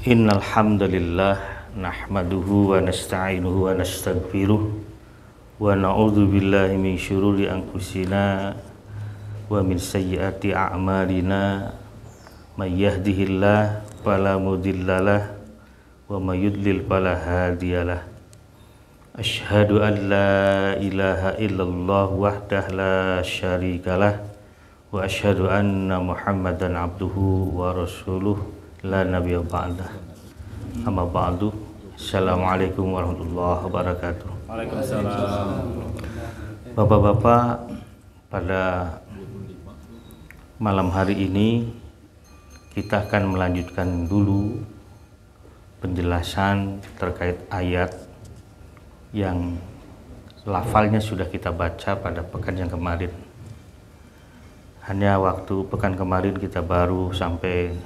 Innal hamdalillah nahmaduhu wa nasta'inuhu wa nastaghfiruh wa na'udzu billahi min syururi anfusina wa min sayyiati a'malina may yahdihillahu fala mudhillalah wa may yudlil fala hadiyalah. Asyhadu an la ilaha illallah wahdahu la syarikalah wa asyhadu anna Muhammadan abduhu wa rasuluh la nabiyya ba'dah. Amma ba'du. Assalamualaikum warahmatullahi wabarakatuh. Waalaikumsalam. Bapak-bapak, pada malam hari ini kita akan melanjutkan dulu penjelasan terkait ayat yang lafalnya sudah kita baca pada pekan yang kemarin. Hanya waktu pekan kemarin kita baru sampai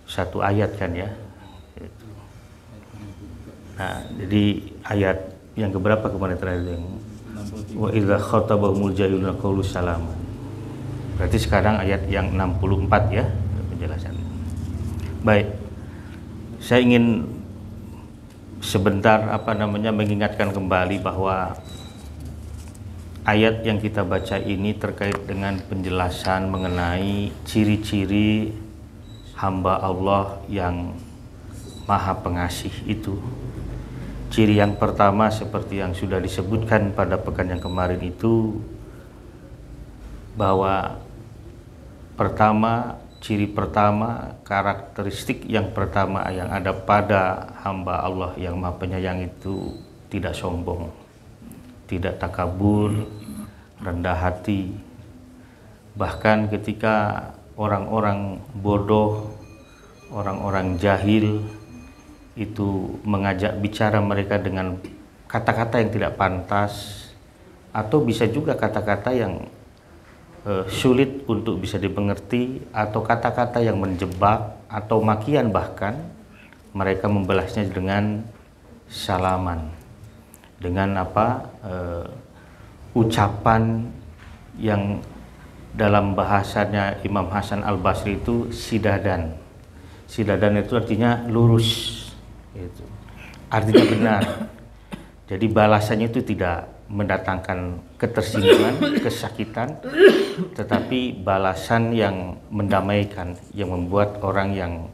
satu ayat kan ya. Nah, jadi ayat yang keberapa kemarin terakhir yang wa idza khatabahumul jahiluna qalu salaman. Berarti sekarang ayat yang 64 ya penjelasan. Baik. Saya ingin sebentar mengingatkan kembali bahwa ayat yang kita baca ini terkait dengan penjelasan mengenai ciri-ciri hamba Allah yang Maha Pengasih itu. Ciri yang pertama seperti yang sudah disebutkan pada pekan yang kemarin itu, bahwa ciri pertama, karakteristik yang pertama yang ada pada hamba Allah yang Maha Penyayang itu tidak sombong, tidak takabur, rendah hati. Bahkan ketika orang-orang bodoh, orang-orang jahil itu mengajak bicara mereka dengan kata-kata yang tidak pantas, atau bisa juga kata-kata yang sulit untuk bisa dimengerti, atau kata-kata yang menjebak, atau makian, bahkan mereka membalasnya dengan salaman, dengan ucapan yang dalam bahasanya Imam Hasan Al-Basri itu sidadan. Sidadan itu artinya lurus, gitu. Artinya benar. Jadi balasannya itu tidak mendatangkan ketersinggungan, kesakitan, tetapi balasan yang mendamaikan, yang membuat orang yang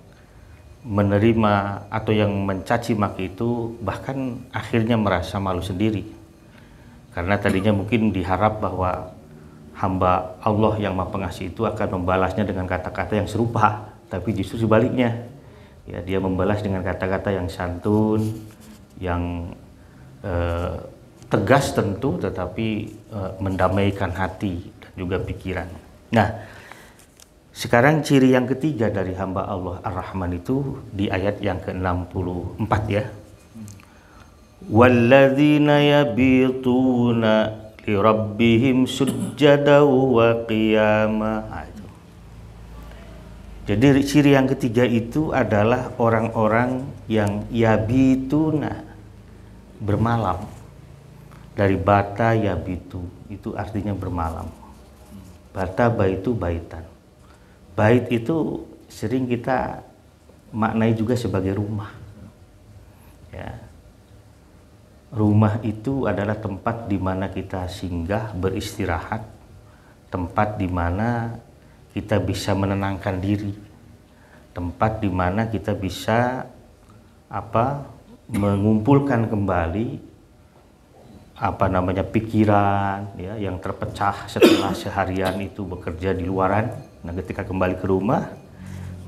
menerima atau yang mencaci maki itu bahkan akhirnya merasa malu sendiri. Karena tadinya mungkin diharap bahwa hamba Allah yang Maha Pengasih itu akan membalasnya dengan kata-kata yang serupa, tapi justru sebaliknya. Ya, dia membalas dengan kata-kata yang santun, yang tegas tentu, tetapi mendamaikan hati dan juga pikiran. Nah, sekarang ciri yang ketiga dari hamba Allah Ar-Rahman itu di ayat yang ke-64 ya. Walladzina yabituna li rabbihim sujjada wa qiyama. Jadi ciri yang ketiga itu adalah orang-orang yang yabituna, bermalam. Dari bata yabitu, itu artinya bermalam. Bata baitu baitan. Bait itu sering kita maknai juga sebagai rumah. Ya. Rumah itu adalah tempat di mana kita singgah, beristirahat, tempat di mana kita bisa menenangkan diri, tempat di mana kita bisa mengumpulkan kembali pikiran ya, yang terpecah setelah seharian itu bekerja di luaran. Nah, ketika kembali ke rumah,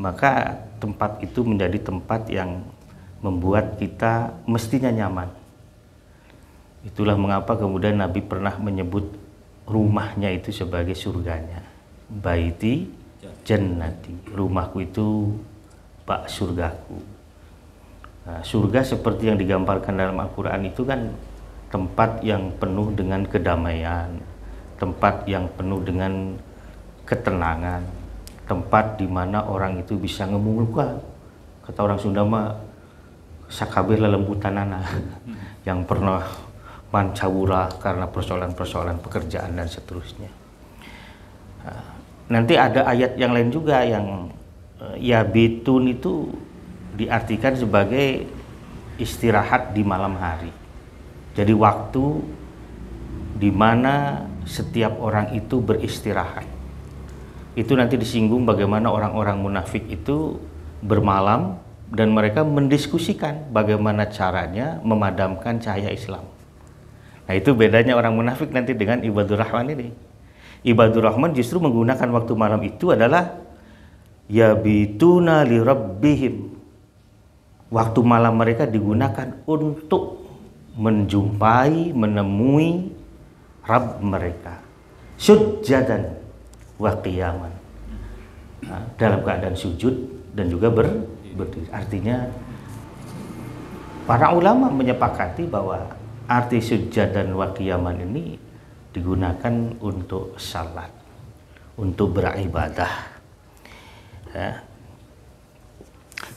maka tempat itu menjadi tempat yang membuat kita mestinya nyaman. Itulah mengapa kemudian Nabi pernah menyebut rumahnya itu sebagai surganya. Baiti jannati, rumahku itu bak surgaku. Nah, surga seperti yang digambarkan dalam Al-Quran itu kan tempat yang penuh dengan kedamaian, tempat yang penuh dengan ketenangan, tempat di mana orang itu bisa ngemulka. Kata orang Sunda mah sakabir lelembutanana, yang pernah mancawura karena persoalan-persoalan pekerjaan dan seterusnya. Nanti ada ayat yang lain juga yang yabitun itu diartikan sebagai istirahat di malam hari. Jadi waktu di mana setiap orang itu beristirahat. Itu nanti disinggung bagaimana orang-orang munafik itu bermalam dan mereka mendiskusikan bagaimana caranya memadamkan cahaya Islam. Nah, itu bedanya orang munafik nanti dengan ibadur rahman ini. Ibadur rahman justru menggunakan waktu malam itu adalah yabituna li rabbihim. Waktu malam mereka digunakan untuk menjumpai, menemui Rabb mereka. Sujjadan wa qiyaman. Nah, dalam keadaan sujud dan juga berdiri. Artinya para ulama menyepakati bahwa arti sujjadan wa qiyaman ini digunakan untuk salat, untuk beribadah. Ya.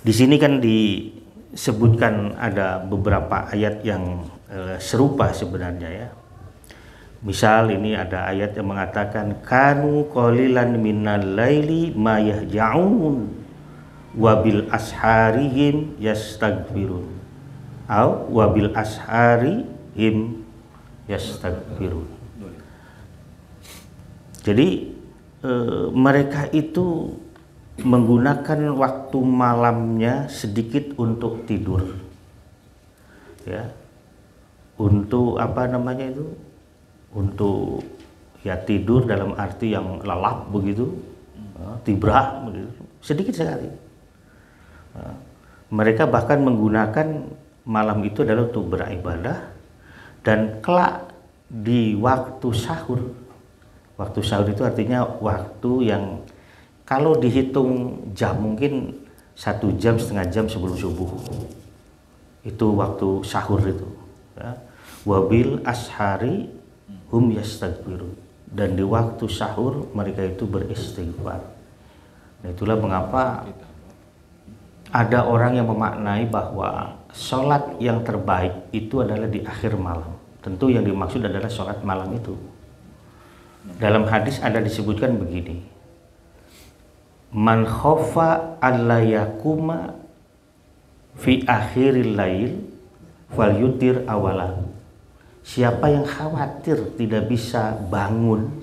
Di sini kan disebutkan ada beberapa ayat yang serupa sebenarnya ya. Misal ini ada ayat yang mengatakan kanu qalilan minal laili ma yahja'un wa bil asharihim yastaghfirun. Au wa bil asharihim yastaghfirun. Jadi mereka itu menggunakan waktu malamnya sedikit untuk tidur, ya, untuk apa namanya itu, untuk ya tidur dalam arti yang lelap begitu, tibrah begitu, sedikit sekali. Mereka bahkan menggunakan malam itu adalah untuk beribadah dan kelak di waktu sahur. Waktu sahur itu artinya waktu yang kalau dihitung jam mungkin 1 jam, setengah jam sebelum subuh. Itu waktu sahur itu. Ya. Wabil ashari hum yastaghfirun. Dan di waktu sahur mereka itu beristighfar. Nah, itulah mengapa ada orang yang memaknai bahwa sholat yang terbaik itu adalah di akhir malam. Tentu yang dimaksud adalah sholat malam itu. Dalam hadis ada disebutkan begini, man khofa alla yakuma fi akhiril lail fal yutir awalan. Siapa yang khawatir tidak bisa bangun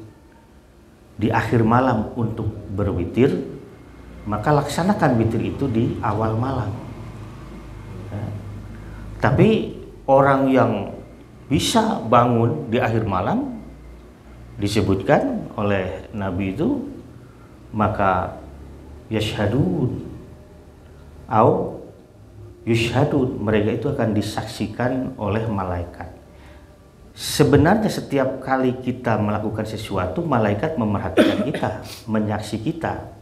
di akhir malam untuk berwitir, maka laksanakan witir itu di awal malam. Ya. Tapi orang yang bisa bangun di akhir malam disebutkan oleh Nabi itu, maka yashhadun au yushhadun, mereka itu akan disaksikan oleh malaikat. Sebenarnya setiap kali kita melakukan sesuatu, malaikat memerhatikan kita, menyaksi kita.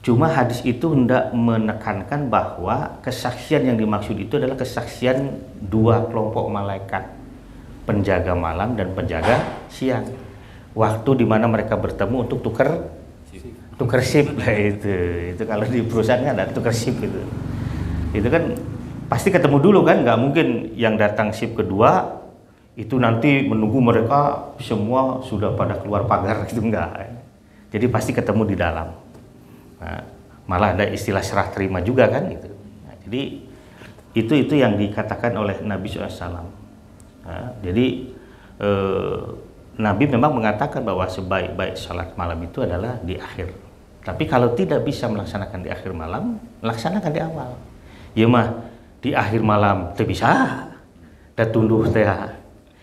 Cuma hadis itu hendak menekankan bahwa kesaksian yang dimaksud itu adalah kesaksian dua kelompok malaikat, penjaga malam dan penjaga siang. Waktu di mana mereka bertemu untuk tukar shift lah itu kalau di perusahaannya ada tukar shift itu kan pasti ketemu dulu kan, nggak mungkin yang datang shift kedua itu nanti menunggu mereka semua sudah pada keluar pagar gitu, enggak. Jadi pasti ketemu di dalam. Nah, malah ada istilah serah terima juga kan itu. Nah, jadi itu yang dikatakan oleh Nabi SAW. Nah, jadi Nabi memang mengatakan bahwa sebaik-baik salat malam itu adalah di akhir. Tapi kalau tidak bisa melaksanakan di akhir malam, laksanakan di awal. Ya mah di akhir malam tidak bisa, dan tunduh teh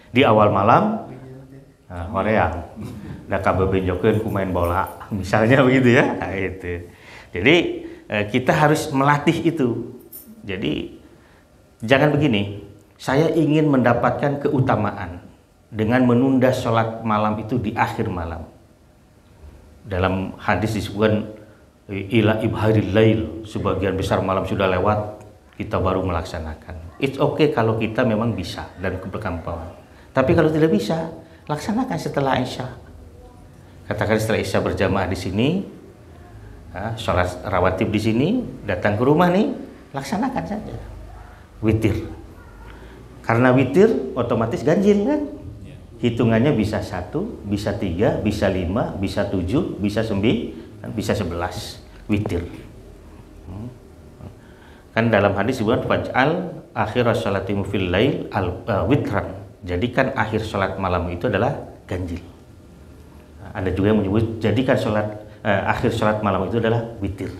di awal malam, horeang, dah kabebenjokeun ku main bola, misalnya begitu ya. Nah, itu. Jadi kita harus melatih itu. Jadi jangan begini, saya ingin mendapatkan keutamaan dengan menunda sholat malam itu di akhir malam. Dalam hadis disebutkan ila ibharil lail, sebagian besar malam sudah lewat, kita baru melaksanakan. It's okay kalau kita memang bisa dan berkemampuan. Tapi kalau tidak bisa, laksanakan setelah Isya. Katakan setelah Isya berjamaah di sini, sholat rawatib di sini, datang ke rumah nih, laksanakan saja. Witir. Karena witir otomatis ganjil kan? Hitungannya bisa 1, bisa 3, bisa 5, bisa 7, bisa 9, bisa 11 witir. Kan dalam hadis disebut faj'al akhir sholatimu fil lail witran. Jadikan akhir sholat malam itu adalah ganjil. Ada juga yang menyebut jadikan akhir sholat malam itu adalah witir.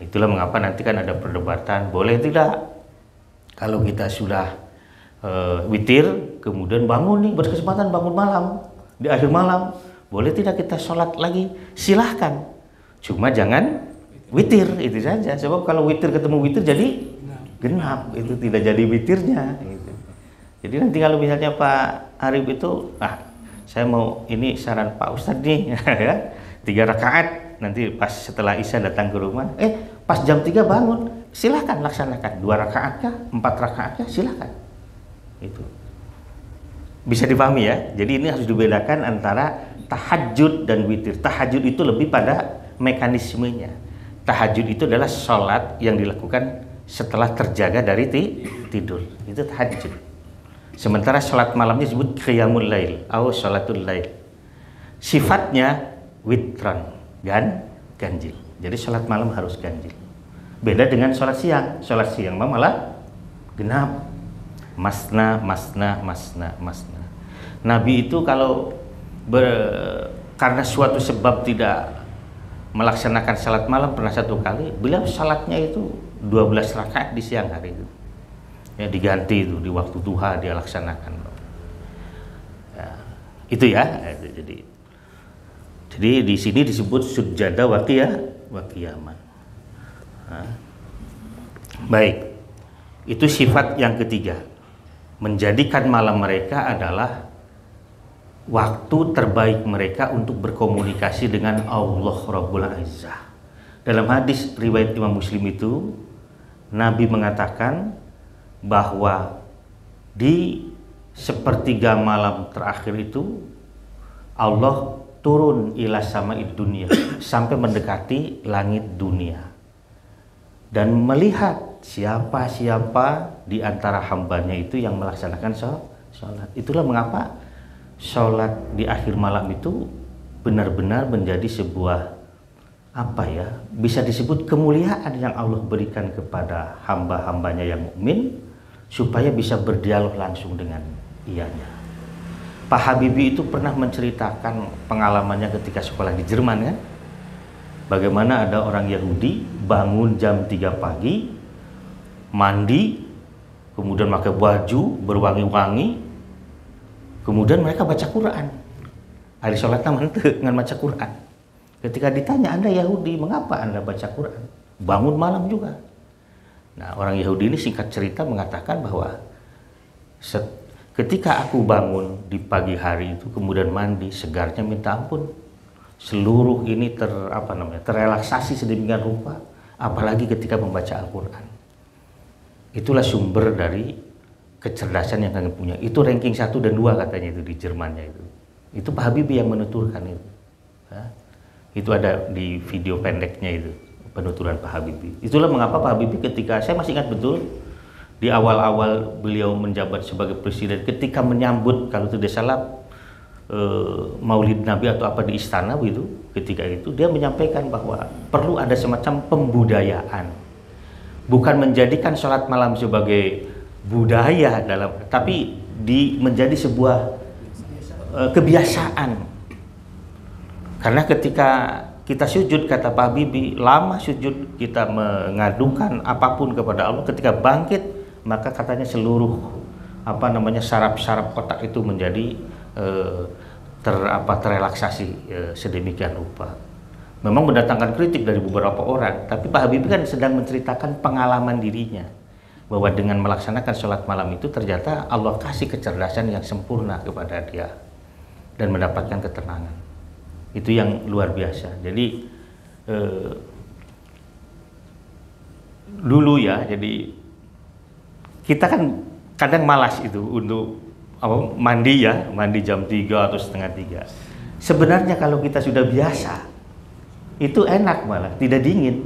Itulah mengapa nanti kan ada perdebatan boleh tidak kalau kita sudah witir kemudian bangun nih, berkesempatan bangun malam di akhir malam, boleh tidak kita sholat lagi? Silahkan, cuma jangan witir, itu saja. Sebab kalau witir ketemu witir jadi genap, itu tidak jadi witirnya gitu. Jadi nanti kalau misalnya Pak Arif itu saya mau ini saran Pak Ustadz nih ya, 3 rakaat, nanti pas setelah Isya datang ke rumah, pas jam 3 bangun, silahkan laksanakan 2 rakaat kah, 4 rakaat kah, silahkan. Itu bisa dipahami ya. Jadi ini harus dibedakan antara tahajud dan witir. Tahajud itu lebih pada mekanismenya. Tahajud itu adalah sholat yang dilakukan setelah terjaga dari tidur, itu tahajud. Sementara sholat malamnya disebut qiyamul lail atau sholatul lail. Sifatnya witran, ganjil. Jadi sholat malam harus ganjil. Beda dengan sholat siang. Sholat siang malah genap, masna. Nabi itu kalau karena suatu sebab tidak melaksanakan salat malam pernah 1 kali, beliau salatnya itu 12 rakaat di siang hari itu. Ya, diganti itu di waktu duha dia laksanakan. Ya, itu ya. Jadi di sini disebut sujada wa qiyaman. Baik. Itu sifat yang ketiga. Menjadikan malam mereka adalah waktu terbaik mereka untuk berkomunikasi dengan Allah Rabbul Izzah. Dalam hadis riwayat Imam Muslim itu, Nabi mengatakan bahwa di sepertiga malam terakhir itu Allah turun ila sama'id dunia, sampai mendekati langit dunia, dan melihat siapa-siapa di antara hambanya itu yang melaksanakan sholat. Itulah mengapa sholat di akhir malam itu benar-benar menjadi sebuah bisa disebut kemuliaan yang Allah berikan kepada hamba-hambanya yang mukmin supaya bisa berdialog langsung dengan ianya. Pak Habibie itu pernah menceritakan pengalamannya ketika sekolah di Jerman, kan? Bagaimana ada orang Yahudi bangun jam 3 pagi, mandi, kemudian pakai baju berwangi-wangi, kemudian mereka baca Quran. Hari sholat dengan baca Quran. Ketika ditanya, Anda Yahudi, mengapa Anda baca Quran? Bangun malam juga. Nah, orang Yahudi ini singkat cerita mengatakan bahwa ketika aku bangun di pagi hari itu, kemudian mandi, segarnya minta ampun. Seluruh ini terrelaksasi sedemikian rupa, apalagi ketika membaca Al-Quran. Itulah sumber dari kecerdasan yang kami punya. Itu ranking 1 dan 2 katanya itu di Jermannya itu. Itu Pak Habibie yang menuturkan itu. Ya. Itu ada di video pendeknya itu, penuturan Pak Habibie. Itulah mengapa Pak Habibie ketika, saya masih ingat betul, di awal-awal beliau menjabat sebagai presiden, ketika menyambut, kalau tidak salah, Maulid Nabi atau apa di istana begitu, ketika itu dia menyampaikan bahwa perlu ada semacam pembudayaan, bukan menjadikan sholat malam sebagai budaya tapi menjadi sebuah kebiasaan. Karena ketika kita sujud, kata Pak Habibie, lama sujud kita mengadukan apapun kepada Allah, ketika bangkit maka katanya seluruh saraf-saraf otak itu menjadi terrelaksasi sedemikian rupa. Memang mendatangkan kritik dari beberapa orang, tapi Pak Habibie kan sedang menceritakan pengalaman dirinya bahwa dengan melaksanakan sholat malam itu ternyata Allah kasih kecerdasan yang sempurna kepada dia dan mendapatkan ketenangan. Itu yang luar biasa. Jadi dulu ya, jadi kita kan kadang malas itu untuk mandi jam 3 atau setengah 3. Sebenarnya kalau kita sudah biasa, itu enak, malah tidak dingin.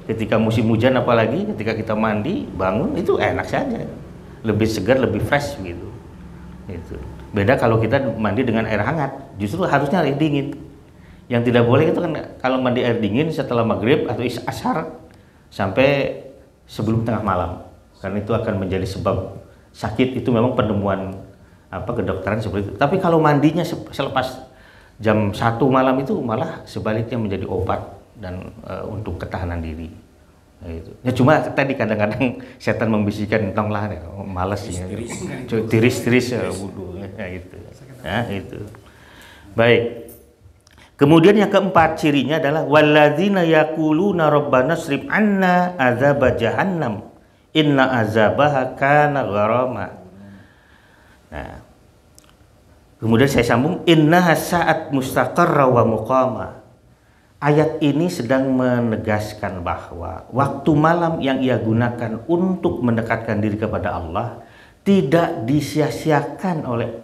Ketika musim hujan apalagi, ketika kita mandi, bangun, itu enak saja. Lebih segar, lebih fresh gitu. Itu. Beda kalau kita mandi dengan air hangat, justru harusnya air dingin. Yang tidak boleh itu kan kalau mandi air dingin setelah maghrib atau ashar sampai sebelum tengah malam, karena itu akan menjadi sebab sakit. Itu memang penemuan kedokteran seperti itu. Tapi kalau mandinya selepas jam 1 malam itu malah sebaliknya menjadi obat dan untuk ketahanan diri. Itu. Ya cuma tadi kadang-kadang setan membisikkan tonglah malas ya. Tiris-tiris wudu ya itu. Ya itu. Baik. Kemudian yang keempat cirinya adalah walladzina yaquluna rabbana srif anna azab jahannam inna azabaha kana gharama. Nah, kemudian saya sambung innaha sa'at mustaqarra wa muqama. Ayat ini sedang menegaskan bahwa waktu malam yang ia gunakan untuk mendekatkan diri kepada Allah tidak disia-siakan oleh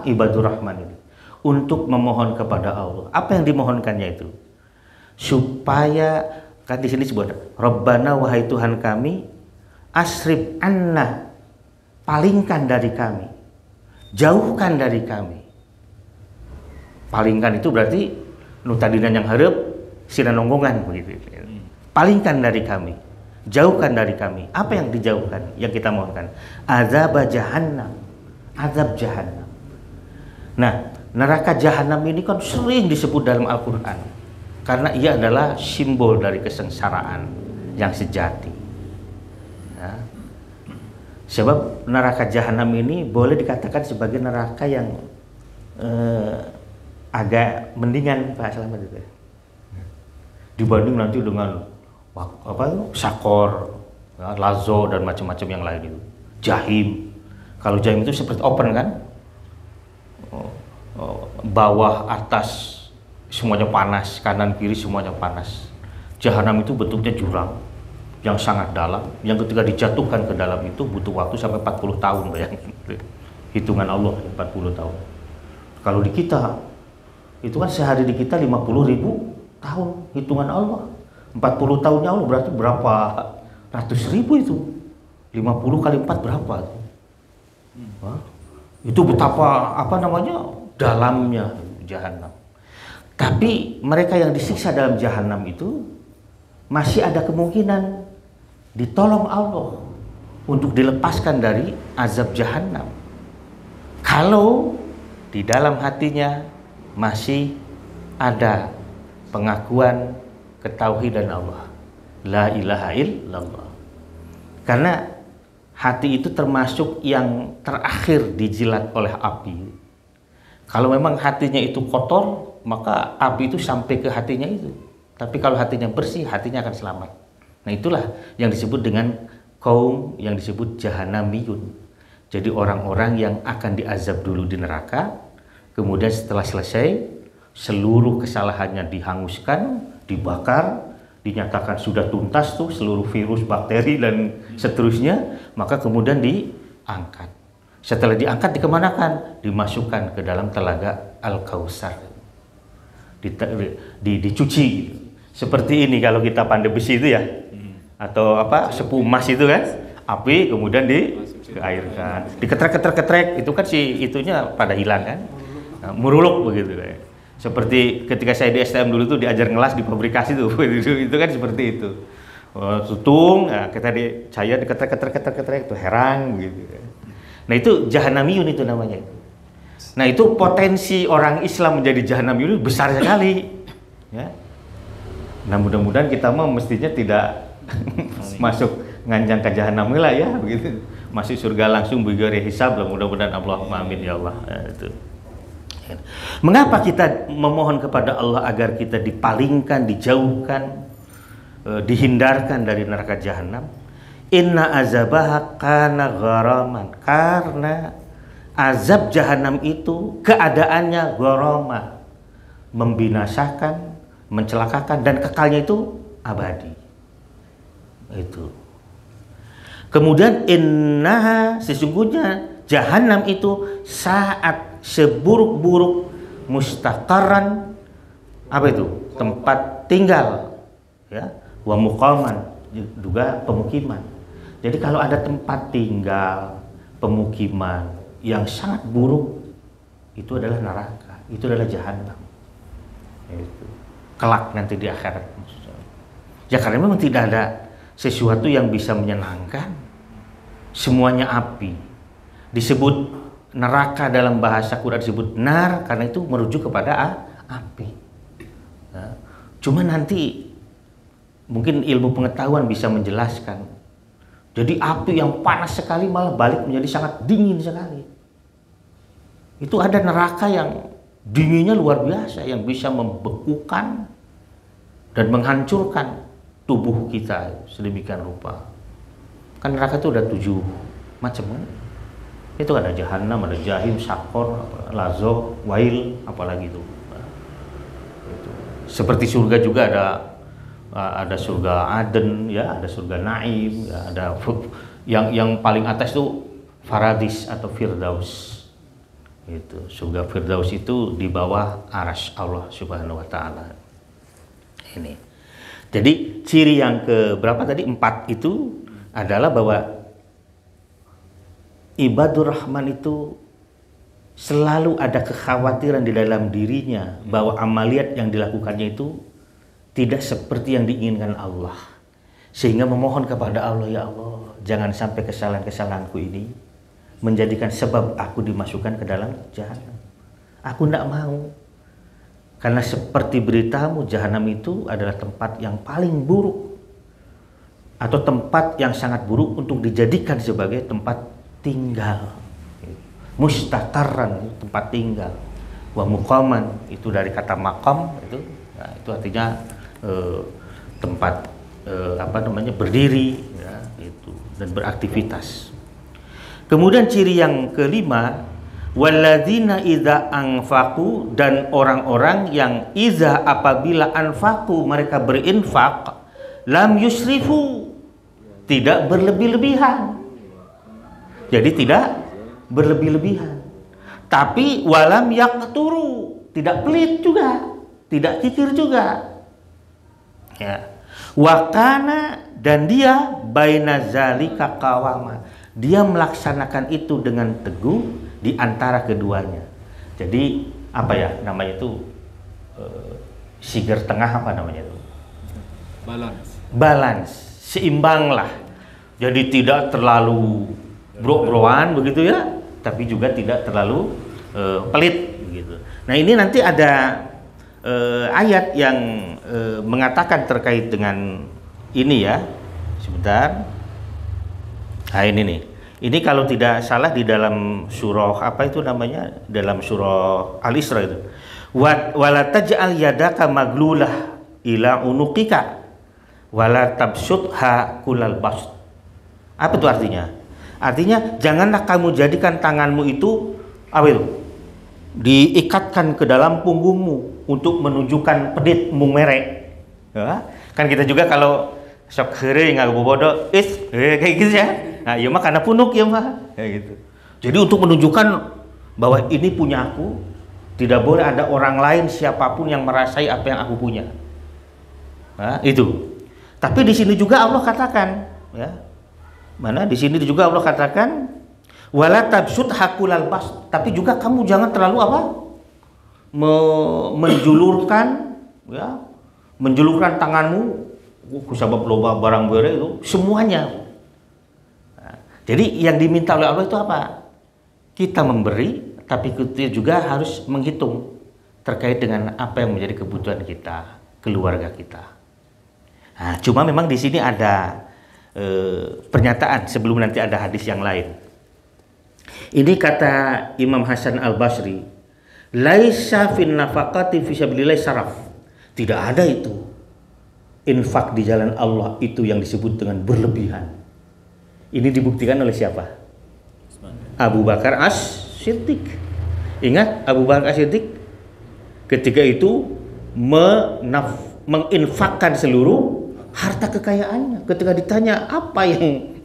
ibadur rahman ini untuk memohon kepada Allah. Apa yang dimohonkannya itu? Supaya kan di sini disebut Rabbana wahai Tuhan kami asrif anna, palingkan dari kami, jauhkan dari kami. Palingkan itu berarti nu tadinan yang hareup sina nonggongan begitu. Palingkan dari kami, jauhkan dari kami. Apa yang dijauhkan? Yang kita mohonkan azab jahannam, azab jahannam. Nah, neraka jahanam ini kan sering disebut dalam Al-Quran karena ia adalah simbol dari kesengsaraan yang sejati ya. Sebab neraka jahanam ini boleh dikatakan sebagai neraka yang agak mendingan Pak Slamet itu dibanding nanti dengan sakor ya, lazo dan macam-macam yang lain itu. Jahim, kalau jahim itu seperti open kan, bawah atas semuanya panas, kanan kiri semuanya panas. Jahanam itu bentuknya jurang yang sangat dalam, yang ketika dijatuhkan ke dalam itu butuh waktu sampai 40 tahun, bayangin. Hitungan Allah 40 tahun. Kalau di kita itu kan sehari di kita 50.000 tahun hitungan Allah. 40 tahunnya Allah berarti berapa ratus ribu itu. 50 kali 4 berapa? Itu betapa dalamnya jahanam. Tapi mereka yang disiksa dalam jahanam itu masih ada kemungkinan ditolong Allah untuk dilepaskan dari azab jahanam kalau di dalam hatinya masih ada pengakuan ketauhidan Allah, la ilaha illallah. Karena hati itu termasuk yang terakhir dijilat oleh api. Kalau memang hatinya itu kotor, maka api itu sampai ke hatinya itu. Tapi kalau hatinya bersih, hatinya akan selamat. Nah itulah yang disebut dengan kaum yang disebut jahanamiyun. Jadi orang-orang yang akan diazab dulu di neraka, kemudian setelah selesai, seluruh kesalahannya dihanguskan, dibakar, dinyatakan sudah tuntas tuh seluruh virus, bakteri dan seterusnya, maka kemudian diangkat. Setelah diangkat dikemanakan? Dimasukkan ke dalam telaga Al-Kautsar, dicuci gitu. Seperti ini kalau kita pandai besi itu ya, atau sepu emas itu kan, api kemudian diairkan, diketrek-ketrek itu kan si itunya pada hilang kan, nah, muruluk begitu kan. Seperti ketika saya di STM dulu tuh diajar ngelas di pabrikasi tuh, itu kan seperti itu. Tutung, nah, kita cahaya diketrek-ketrek itu herang begitu kan. Nah itu jahanamiyun itu namanya. Nah itu potensi orang Islam menjadi jahanamiyun besar sekali. Ya. Nah mudah-mudahan kita mah mestinya tidak masuk nganjang ke jahanam lah ya begitu. Masuk surga langsung bigari hisab lah, mudah-mudahan Allahumma amin ya Allah. Nah, itu. Mengapa kita memohon kepada Allah agar kita dipalingkan, dijauhkan, dihindarkan dari neraka jahanam? Inna azabaha kana gharaman, karena azab jahanam itu keadaannya gharama, membinasakan, mencelakakan, dan kekalnya itu abadi. Itu. Kemudian innaha, sesungguhnya jahanam itu saat seburuk-buruk mustaqarran, itu? Tempat tinggal, ya, wa muqaman, juga pemukiman. Jadi kalau ada tempat tinggal, pemukiman yang sangat buruk, itu adalah neraka, itu adalah jahanam. Itu kelak nanti di akhirat. Ya karena memang tidak ada sesuatu yang bisa menyenangkan, semuanya api. Disebut neraka dalam bahasa Quran disebut nar karena itu merujuk kepada api. Nah, cuma nanti mungkin ilmu pengetahuan bisa menjelaskan. Jadi api yang panas sekali malah balik menjadi sangat dingin sekali. Itu ada neraka yang dinginnya luar biasa yang bisa membekukan dan menghancurkan tubuh kita sedemikian rupa. Kan neraka itu ada 7 macam kan? Itu ada jahanam, ada jahim, sakor, lazab, wail, apalagi itu. Seperti surga juga ada surga Aden, ya, ada surga Naim, ya, ada yang paling atas itu Paradis atau Firdaus. Itu surga Firdaus itu di bawah arasy Allah Subhanahu wa taala. Ini. Jadi ciri yang ke berapa tadi? 4 itu adalah bahwa ibadur rahman itu selalu ada kekhawatiran di dalam dirinya bahwa amaliat yang dilakukannya itu tidak seperti yang diinginkan Allah, sehingga memohon kepada Allah, ya Allah, jangan sampai kesalahan-kesalahanku ini menjadikan sebab aku dimasukkan ke dalam jahanam. Aku tidak mau. Karena seperti beritamu, jahanam itu adalah tempat yang paling buruk atau tempat yang sangat buruk untuk dijadikan sebagai tempat tinggal. Mustaqarran, tempat tinggal. Wa muqaman, itu dari kata maqam itu. Nah, itu artinya tempat berdiri, ya, itu, dan beraktivitas. Kemudian ciri yang kelima, walladzina idza anfaqu, dan orang-orang yang idza apabila anfaqu mereka berinfak, lam yusrifu, tidak berlebih-lebihan. Jadi tidak berlebih-lebihan. Tapi walam yaqturu, tidak pelit juga, tidak kikir juga. Ya. Wakana, dan dia baina zalika qawama, dia melaksanakan itu dengan teguh di antara keduanya. Jadi apa ya namanya itu, siger tengah, apa namanya itu, balance, seimbanglah. Jadi tidak terlalu bro-broan begitu ya, tapi juga tidak terlalu pelit begitu. Nah, ini nanti ada ayat yang mengatakan terkait dengan ini ya. Sebentar. Nah, ini nih. Ini kalau tidak salah di dalam surah apa itu namanya? Dalam surah Al-Isra itu. Wala taj'al yadaka maglulah ila unuqika wala tabsutha kullal bast. Apa itu artinya? Artinya janganlah kamu jadikan tanganmu itu apa itu? Diikatkan ke dalam punggungmu untuk menunjukkan pedit merek. Ya? Kan kita juga kalau sok heureuy ngabobodo kayak gitu ya. Nah, iya mah karena punuk ya mah. Kayak gitu. Jadi untuk menunjukkan bahwa ini punya aku, tidak boleh ada orang lain siapapun yang merasai apa yang aku punya. Nah, itu. Tapi di sini juga Allah katakan, ya. Mana di sini juga Allah katakan wala tabsut hakulal bas, tapi juga kamu jangan terlalu apa? Menjulurkan, ya. Menjulurkan tanganmu kusabab loba barang bere itu semuanya. Nah, jadi yang diminta oleh Allah itu apa? Kita memberi, tapi kita juga harus menghitung terkait dengan apa yang menjadi kebutuhan kita, keluarga kita. Nah, cuma memang di sini ada pernyataan sebelum nanti ada hadis yang lain. Ini kata Imam Hasan Al-Basri, laisa fin nafaqati fi sabilillah saraf. Tidak ada itu infak di jalan Allah itu yang disebut dengan berlebihan. Ini dibuktikan oleh siapa? Abu Bakar As-Siddiq. Ingat Abu Bakar As-Siddiq ketika itu menginfakkan seluruh harta kekayaannya. Ketika ditanya apa yang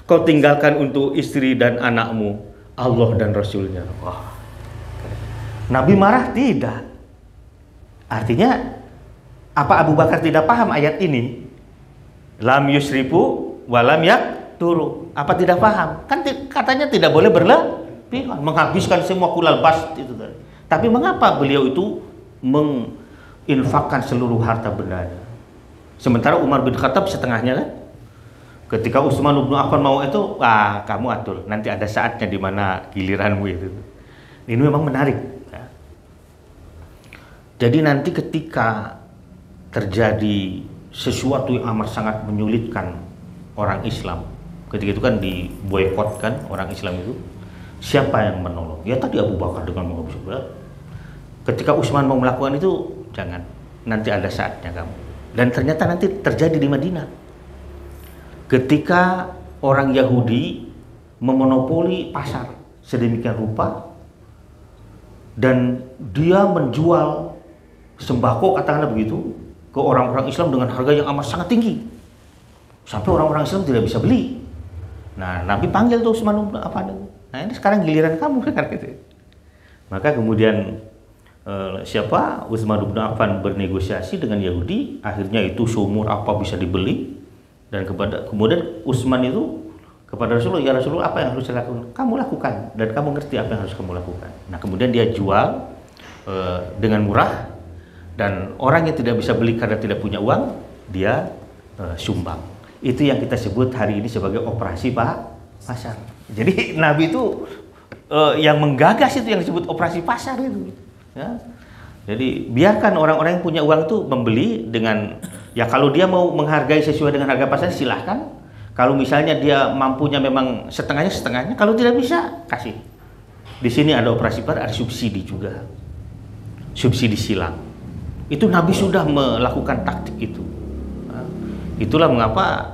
kau tinggalkan untuk istri dan anakmu, Allah dan Rasulnya. Wah. Nabi marah? Tidak. Artinya apa Abu Bakar tidak paham ayat ini? Lam yusrifu walam yakturu. Apa tidak paham? Kan katanya tidak boleh berlebihan, menghabiskan semua kulal bast itu tadi. Tapi mengapa beliau itu menginfakkan seluruh harta bendanya? Sementara Umar bin Khattab setengahnya kan? Ketika Utsman bin Affan mau itu, kamu atur. Nanti ada saatnya di mana giliranmu itu. Ini memang menarik. Ya. Jadi nanti ketika terjadi sesuatu yang amat sangat menyulitkan orang Islam, ketika itu kan diboykot kan orang Islam itu, siapa yang menolong? Ya tadi Abu Bakar dengan menghabiskan. Ketika Utsman mau melakukan itu, jangan. Nanti ada saatnya kamu. Dan ternyata nanti terjadi di Madinah. Ketika orang Yahudi memonopoli pasar sedemikian rupa dan dia menjual sembako, katakanlah begitu, ke orang-orang Islam dengan harga yang amat sangat tinggi sampai orang-orang Islam tidak bisa beli. Nah, Nabi panggil tuh Utsman bin Affan. Nah, ini sekarang giliran kamu kan gitu. Maka kemudian Utsman bin Affan bernegosiasi dengan Yahudi, akhirnya itu sumur apa bisa dibeli. Dan kemudian Utsman itu kepada Rasulullah, ya Rasulullah, apa yang harus saya lakukan? Kamu lakukan, dan kamu ngerti apa yang harus kamu lakukan. Nah, kemudian dia jual dengan murah, dan orang yang tidak bisa beli karena tidak punya uang, dia sumbang. Itu yang kita sebut hari ini sebagai operasi pasar. Jadi Nabi itu yang menggagas itu yang disebut operasi pasar itu. Ya. Jadi biarkan orang-orang yang punya uang itu membeli dengan, ya kalau dia mau menghargai sesuai dengan harga pasar silahkan. Kalau misalnya dia mampunya memang setengahnya, kalau tidak bisa kasih. Di sini ada operasi pasar, ada subsidi juga, subsidi silang. Itu Nabi sudah melakukan taktik itu. Nah, itulah mengapa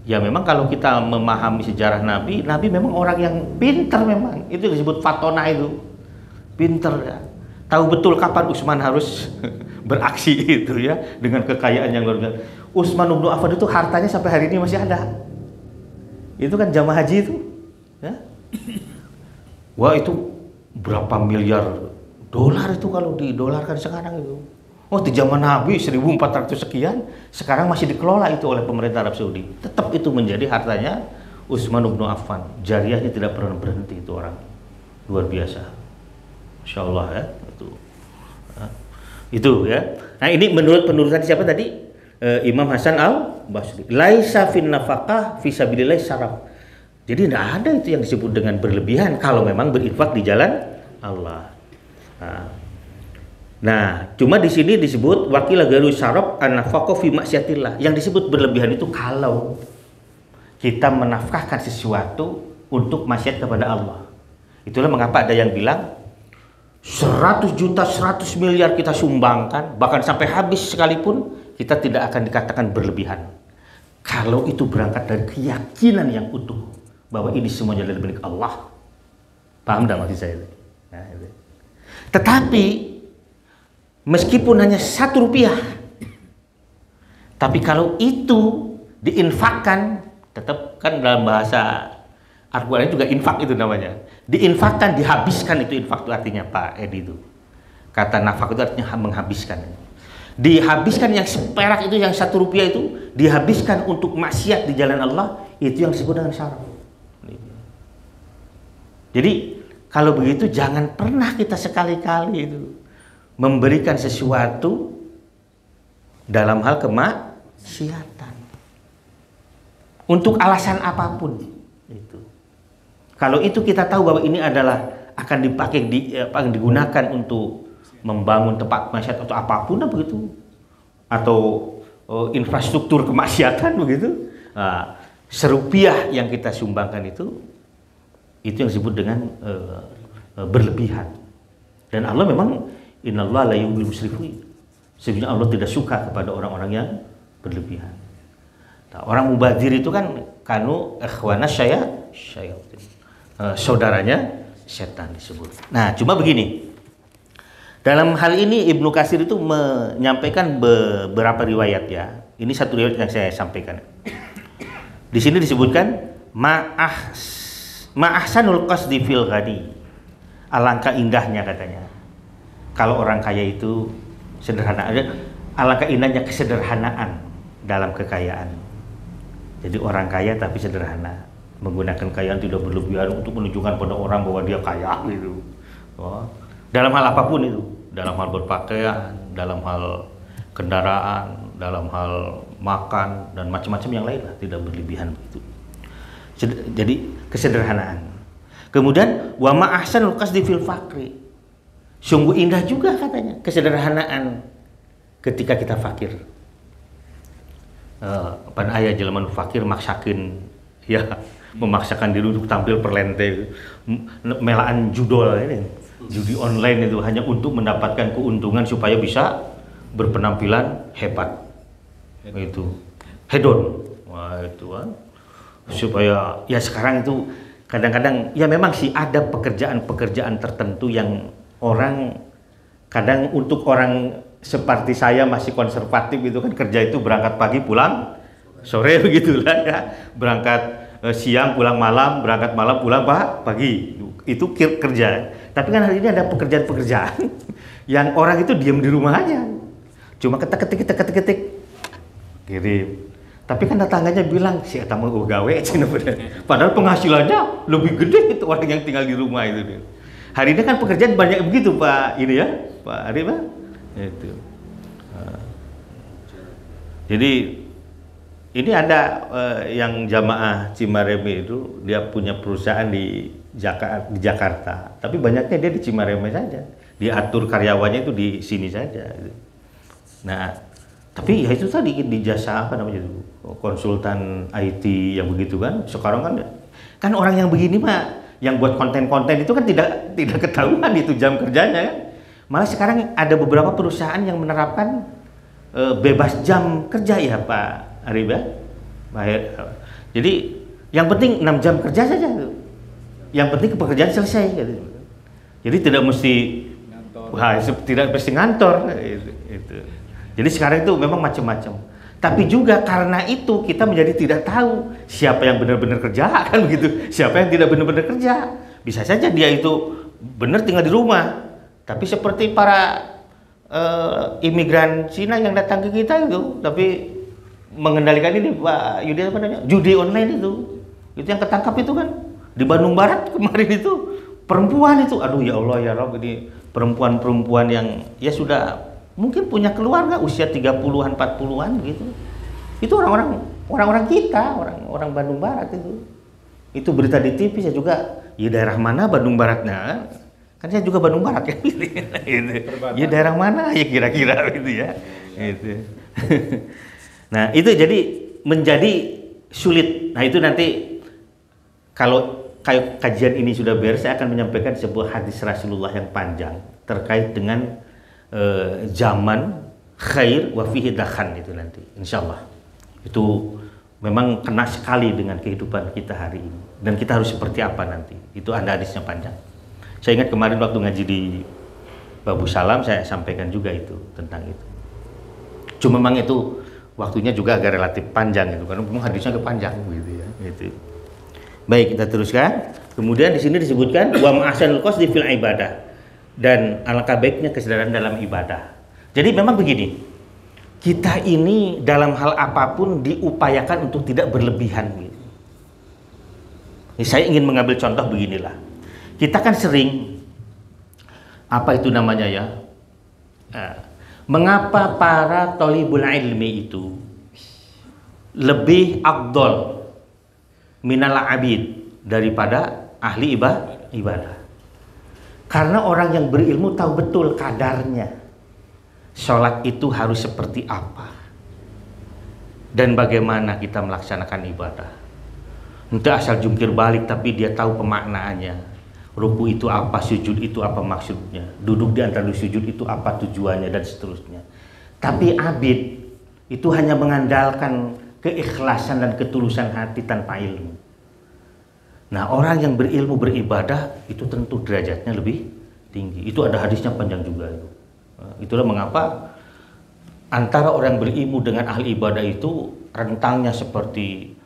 ya memang kalau kita memahami sejarah Nabi memang orang yang pintar memang. Itu disebut fatona itu, pintar ya. Tahu betul kapan Utsman harus beraksi itu ya, dengan kekayaan yang luar biasa. Utsman bin Affan itu hartanya sampai hari ini masih ada. Itu kan jamaah haji itu, ya. Wah, itu berapa miliar dolar itu kalau didolarkan sekarang itu. Oh, di zaman Nabi 1400 sekian, sekarang masih dikelola itu oleh pemerintah Arab Saudi. Tetap itu menjadi hartanya Utsman bin Affan. Jariahnya tidak pernah berhenti itu orang. Luar biasa. Insya Allah ya. Itu ya. Nah, ini menurut penulisan siapa tadi? Imam Hasan al-Basri. Laisa fin nafaqah fi sabilillah saraf. Jadi tidak ada itu yang disebut dengan berlebihan kalau memang berinfak di jalan Allah. Nah, cuma di sini disebut wakil garu saraf an-nafaqah fi maksiatillah. Yang disebut berlebihan itu kalau kita menafkahkan sesuatu untuk maksiat kepada Allah. Itulah mengapa ada yang bilang 100 juta, 100 miliar kita sumbangkan, bahkan sampai habis sekalipun, kita tidak akan dikatakan berlebihan. Kalau itu berangkat dari keyakinan yang utuh bahwa ini semuanya adalah milik Allah. Paham tidak maksud saya? Nah, itu. Tetapi meskipun hanya 1 rupiah, tapi kalau itu diinfakkan, tetap kan dalam bahasa Al-Quran juga infak itu namanya. Diinfakkan, dihabiskan, itu infak itu artinya Pak Edi itu. Kata nafak itu artinya menghabiskan. Dihabiskan yang seperak itu, yang 1 rupiah itu dihabiskan untuk maksiat di jalan Allah, itu yang disebut dengan syaraf. Jadi kalau begitu jangan pernah kita sekali-kali itu memberikan sesuatu dalam hal kemaksiatan untuk alasan apapun itu. Kalau itu kita tahu bahwa ini adalah akan dipakai digunakan untuk membangun tempat maksiat atau apapun begitu, atau infrastruktur kemaksiatan begitu, serupiah yang kita sumbangkan itu yang disebut dengan berlebihan. Dan Allah memang innallaha la yuhibbul musrifin. Sebenarnya Allah tidak suka kepada orang-orang yang berlebihan. Nah, orang mubadzir itu kan kanu ikhwana syayatin. Saudaranya setan disebut. Nah, cuma begini. Dalam hal ini Ibnu Katsir itu menyampaikan beberapa riwayat ya. Ini satu riwayat yang saya sampaikan. Di sini disebutkan ma'ahsanul qasdi fil ghadi. Alangkah indahnya katanya. Kalau orang kaya itu sederhana. Alangkah indahnya kesederhanaan dalam kekayaan. Jadi orang kaya tapi sederhana. Menggunakan kekayaan tidak berlebihan untuk menunjukkan pada orang bahwa dia kaya gitu. Dalam hal apapun itu, dalam hal berpakaian, dalam hal kendaraan, dalam hal makan dan macam-macam yang lain lah, tidak berlebihan begitu. Jadi kesederhanaan. Kemudian wa ma ahsanul qasdi fil faqri. Sungguh indah juga katanya kesederhanaan ketika kita fakir. Pan aya jelema nu fakir maksakeun ya, memaksakan diri untuk tampil perlente melaan judol ini, judi online itu hanya untuk mendapatkan keuntungan supaya bisa berpenampilan hebat. Itu hedon. Wah, itu kan supaya ya sekarang itu kadang-kadang ya memang sih ada pekerjaan-pekerjaan tertentu yang orang kadang untuk orang seperti saya masih konservatif itu kan kerja itu berangkat pagi pulang sore begitulah ya, berangkat siang pulang malam, berangkat malam pulang pagi, itu kerja. Tapi kan hari ini ada pekerjaan-pekerjaan yang orang itu diam di rumah aja, cuma ketik kirim. Tapi kan tetangganya bilang si eta mah gawe cenah padahal penghasilannya lebih gede itu orang yang tinggal di rumah itu. Hari ini kan pekerjaan banyak begitu Pak ini ya, Pak Ari Pak. Itu. Jadi ini ada yang jamaah Cimareme itu dia punya perusahaan di Jakarta, tapi banyaknya dia di Cimareme saja. Diatur karyawannya itu di sini saja. Nah, tapi ya itu tadi di jasa apa namanya itu konsultan IT yang begitu kan. Sekarang kan orang yang begini mah yang buat konten-konten itu kan tidak ketahuan itu jam kerjanya kan. Malah sekarang ada beberapa perusahaan yang menerapkan bebas jam kerja ya Pak Arif ya. Jadi yang penting 6 jam kerja saja. Yang penting pekerjaan selesai gitu. Jadi tidak mesti tidak mesti ngantor itu. Jadi sekarang itu memang macam-macam. Tapi juga karena itu kita menjadi tidak tahu siapa yang benar-benar kerja kan begitu, siapa yang tidak benar-benar kerja. Bisa saja dia itu benar tinggal di rumah, tapi seperti para imigran Cina yang datang ke kita itu, tapi mengendalikan ini Pak Yudi apa namanya, judi online itu yang ketangkap itu kan di Bandung Barat kemarin itu perempuan itu, aduh ya Allah ya Rabb, ini perempuan-perempuan yang ya sudah mungkin punya keluarga usia 30-an 40-an gitu. Itu orang-orang kita, orang Bandung Barat itu. Itu berita di TV saya juga, ya daerah mana Bandung Baratnya? Kan saya juga Bandung Barat ya. Gitu. Ya daerah mana ya kira-kira gitu ya. Gitu. Nah, itu jadi menjadi sulit. Nah, itu nanti kalau kajian ini sudah beres saya akan menyampaikan sebuah hadis Rasulullah yang panjang terkait dengan zaman khair wa fihi dakhan itu nanti insyaallah. Itu memang kena sekali dengan kehidupan kita hari ini dan kita harus seperti apa nanti. Itu ada hadisnya panjang. Saya ingat kemarin waktu ngaji di Babu Salam saya sampaikan juga itu tentang itu. Cuma memang itu waktunya juga agak relatif panjang itu karena memang hadisnya agak panjang gitu ya. Gitu. Baik, kita teruskan. Kemudian di sini disebutkan wa ma'asanul qasdi fil ibadah. Dan alangkah baiknya kesadaran dalam ibadah. Jadi memang begini, kita ini dalam hal apapun diupayakan untuk tidak berlebihan. Ini saya ingin mengambil contoh beginilah. Kita kan sering, apa itu namanya ya, mengapa para thalibul ilmi itu lebih afdol minal abid daripada ahli ibadah. Karena orang yang berilmu tahu betul kadarnya. Sholat itu harus seperti apa. Dan bagaimana kita melaksanakan ibadah. Entah asal jungkir balik tapi dia tahu pemaknaannya. Ruku itu apa, sujud itu apa maksudnya. Duduk di antara sujud itu apa tujuannya dan seterusnya. Tapi abid itu hanya mengandalkan keikhlasan dan ketulusan hati tanpa ilmu. Nah, orang yang berilmu beribadah itu tentu derajatnya lebih tinggi. Itu ada hadisnya panjang juga itu. Itulah mengapa antara orang berilmu dengan ahli ibadah itu rentangnya seperti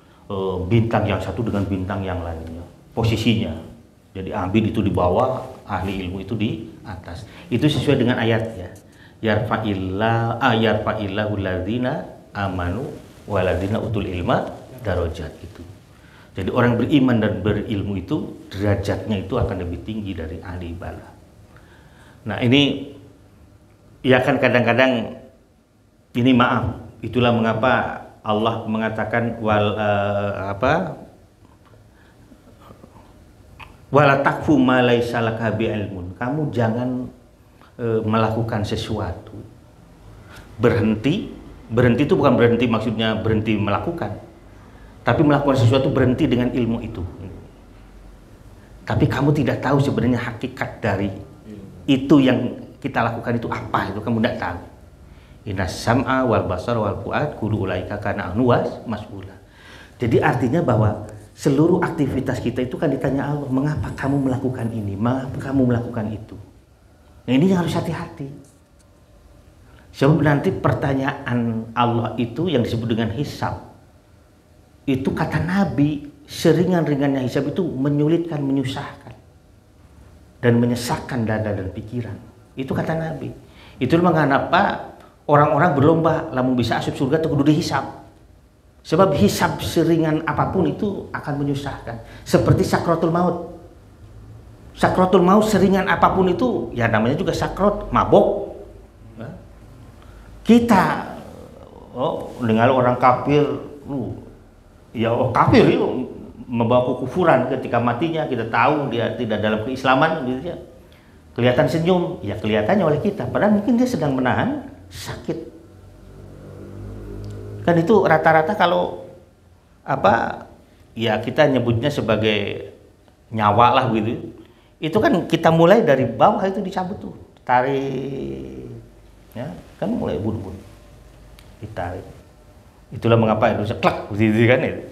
bintang yang satu dengan bintang yang lainnya. Posisinya. Jadi abid itu di bawah, ahli ilmu itu di atas. Itu sesuai dengan ayatnya. Yarfa'illahu alladzina amanu waladzina utul ilma darajat itu. Jadi orang beriman dan berilmu itu derajatnya itu akan lebih tinggi dari ahli ibadah. Nah ini ya kan kadang-kadang Ini maaf, itulah mengapa Allah mengatakan wala takfu ma laisa laka bi'ilmun. Kamu jangan melakukan sesuatu. Berhenti itu bukan berhenti maksudnya berhenti melakukan, tapi melakukan sesuatu berhenti dengan ilmu itu. Tapi kamu tidak tahu sebenarnya hakikat dari itu yang kita lakukan itu apa, itu kamu tidak tahu. Innas sam'a wal basar wal fuad kullu ulaika kana anhu mas'ula. Jadi artinya bahwa seluruh aktivitas kita itu kan ditanya Allah, mengapa kamu melakukan ini, mengapa kamu melakukan itu. Nah, ini yang harus hati-hati. Sebab nanti pertanyaan Allah itu yang disebut dengan hisab. Itu kata Nabi, seringan-ringannya hisab itu menyulitkan, menyusahkan dan menyesakkan dada dan pikiran. Itu kata Nabi. Itu mengapa orang-orang berlomba lamun bisa asup surga atau kudu dihisab. Sebab hisab seringan apapun itu akan menyusahkan. Seperti sakratul maut. Sakratul maut seringan apapun itu, ya namanya juga sakrat, mabok. Kita dengar orang kafir, kafir itu membawa kekufuran ketika matinya, kita tahu dia tidak dalam keislaman, gitu ya. Kelihatan senyum, ya kelihatannya oleh kita, padahal mungkin dia sedang menahan sakit. Kan itu rata-rata kalau ya kita nyebutnya sebagai nyawa lah gitu. Itu kan kita mulai dari bawah itu dicabut tuh, tarik, ya kan mulai bun-bun, ditarik. Itulah mengapa itu klak gitu kan itu.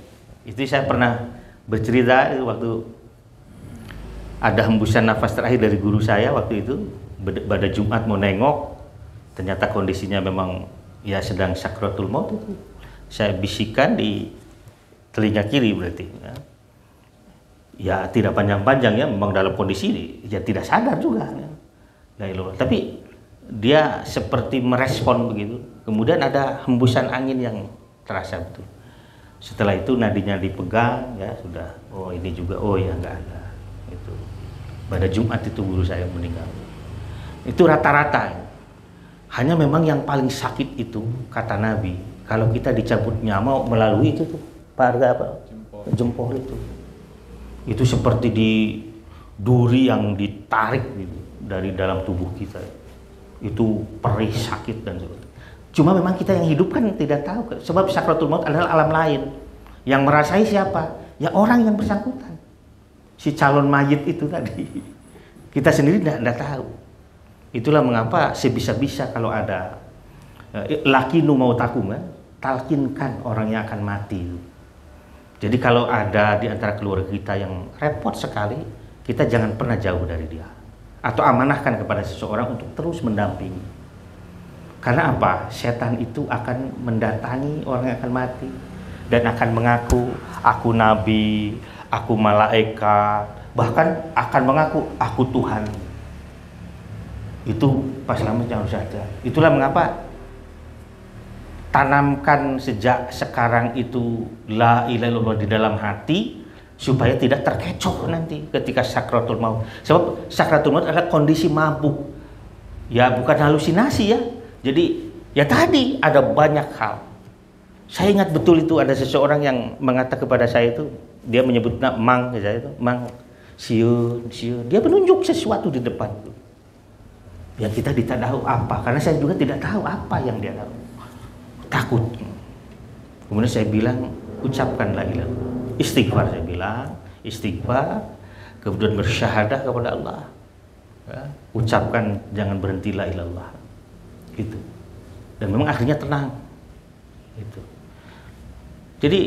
Itu saya pernah bercerita waktu ada hembusan nafas terakhir dari guru saya waktu itu pada Jumat mau nengok. Ternyata kondisinya memang ya sedang sakratul maut itu. Saya bisikan di telinga kiri berarti. Ya tidak panjang-panjang ya, memang dalam kondisi ya tidak sadar juga. Ya. Tapi dia seperti merespon begitu. Kemudian ada hembusan angin yang terasa betul. Setelah itu nadinya dipegang ya sudah. Oh ini juga, oh ya nggak ada. Itu pada Jumat itu guru saya meninggal. Itu rata-rata. Ya. Hanya memang yang paling sakit itu kata Nabi, kalau kita dicabut nyawa melalui itu tuh jempol itu. Itu seperti di duri yang ditarik gitu, dari dalam tubuh kita. Itu perih, sakit dan sebagainya. Cuma memang kita yang hidup kan tidak tahu, sebab sakratul maut adalah alam lain. Yang merasai siapa? Ya orang yang bersangkutan. Si calon mayit itu tadi. Kita sendiri tidak tahu. Itulah mengapa sebisa-bisa kalau ada lakinu mautakum kan, talkinkan orang yang akan mati. Jadi kalau ada di antara keluarga kita yang repot sekali, kita jangan pernah jauh dari dia. Atau amanahkan kepada seseorang untuk terus mendampingi. Karena apa? Setan itu akan mendatangi orang yang akan mati dan akan mengaku aku nabi, aku malaikat, bahkan akan mengaku aku Tuhan. Itu pas selamat harus ada. Itulah mengapa tanamkan sejak sekarang itu la ilaha illallah di dalam hati supaya tidak terkecoh nanti ketika sakratul maut. Sebab sakratul maut adalah kondisi mabuk. Ya bukan halusinasi ya. Jadi ya tadi ada banyak hal. Saya ingat betul itu ada seseorang yang mengatakan kepada saya itu, dia menyebutnya mang, saya itu mang siun. Dia menunjuk sesuatu di depan itu. Yang kita tidak tahu apa, karena saya juga tidak tahu apa yang dia tahu. Takut. Kemudian saya bilang, ucapkan la ilaha illallah. Istighfar saya bilang, istighfar, kemudian bersyahadah kepada Allah. Ya, ucapkan jangan berhenti la ilaha illallah. Gitu. Dan memang akhirnya tenang. Gitu. Jadi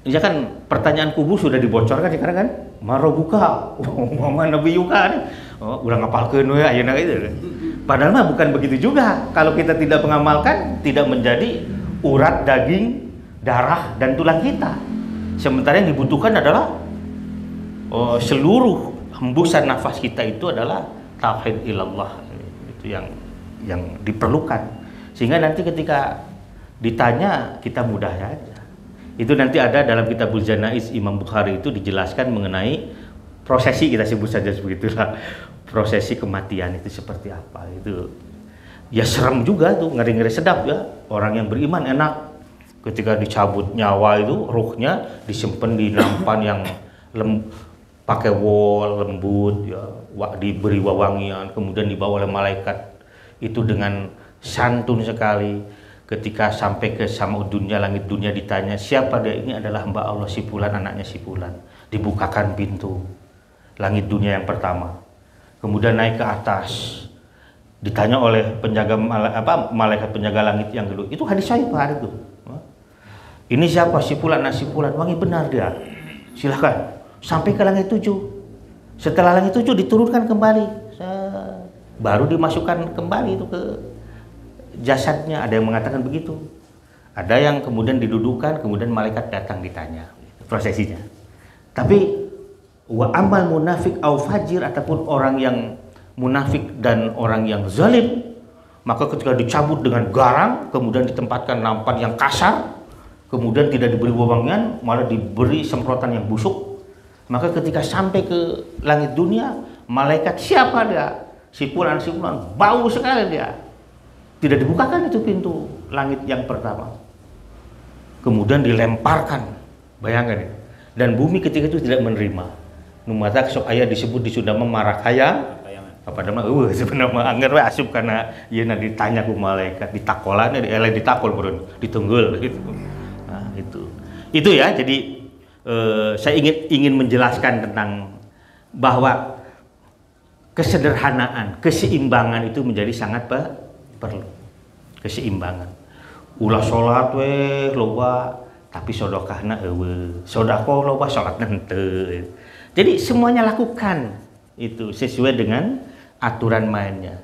ya kan pertanyaan kubur sudah dibocorkan sekarang kan, marobuka, mana nabiyuka, udah ngapalkeun we ayeuna gitu. Padahal mah bukan begitu juga. Kalau kita tidak mengamalkan, tidak menjadi urat daging, darah dan tulang kita. Sementara yang dibutuhkan adalah seluruh hembusan nafas kita itu adalah tauhid ilallah. Itu yang diperlukan. Sehingga nanti ketika ditanya kita mudah saja. Itu nanti ada dalam Kitabul Janaiz Imam Bukhari itu dijelaskan mengenai prosesi, kita sebut saja sebegitulah, prosesi kematian itu seperti apa. Itu ya serem juga tuh, ngeri-ngeri sedap ya. Orang yang beriman enak ketika dicabut nyawa itu, ruhnya disimpan di nampan yang pakai wol lembut ya, diberi wewangian, kemudian dibawa oleh malaikat itu dengan santun sekali. Ketika sampai ke sama dunia, langit dunia, ditanya siapa dia, ini adalah hamba Allah si fulan, anaknya si fulan. Dibukakan pintu langit dunia yang pertama, kemudian naik ke atas, ditanya oleh penjaga malaikat penjaga langit yang kedua. Itu hadis sahih hari itu. Ini siapa? Si fulan, anak si fulan. Wangi benar dia, silahkan. Sampai ke langit 7. Setelah langit 7 diturunkan kembali, baru dimasukkan kembali itu ke jasadnya. Ada yang mengatakan begitu, ada yang kemudian didudukan, kemudian malaikat datang ditanya prosesinya. Tapi wa amal munafik au fajir, ataupun orang yang munafik dan orang yang zalim, maka ketika dicabut dengan garang, kemudian ditempatkan nampan yang kasar, kemudian tidak diberi wewangian, malah diberi semprotan yang busuk, maka ketika sampai ke langit dunia, malaikat siapa dia? Si fulan, bau sekali dia. Tidak dibukakan itu pintu langit yang pertama. Kemudian dilemparkan, bayangkan ya. Dan bumi ketika itu tidak menerima. Numata sok ayah disebut di Sunda marak hayang. Apa nama? Sebenarnya anggar we asup karena ieu ditanya ku malaikat, ditakolan ditakol bro, ditunggul gitu. Nah, itu ya. Jadi saya ingin menjelaskan tentang bahwa kesederhanaan, keseimbangan itu menjadi sangat perlu. Keseimbangan. Ulah salat we loba, tapi sedekahna eueuh. Sedekah loba, salatna henteu. Jadi semuanya lakukan itu sesuai dengan aturan mainnya.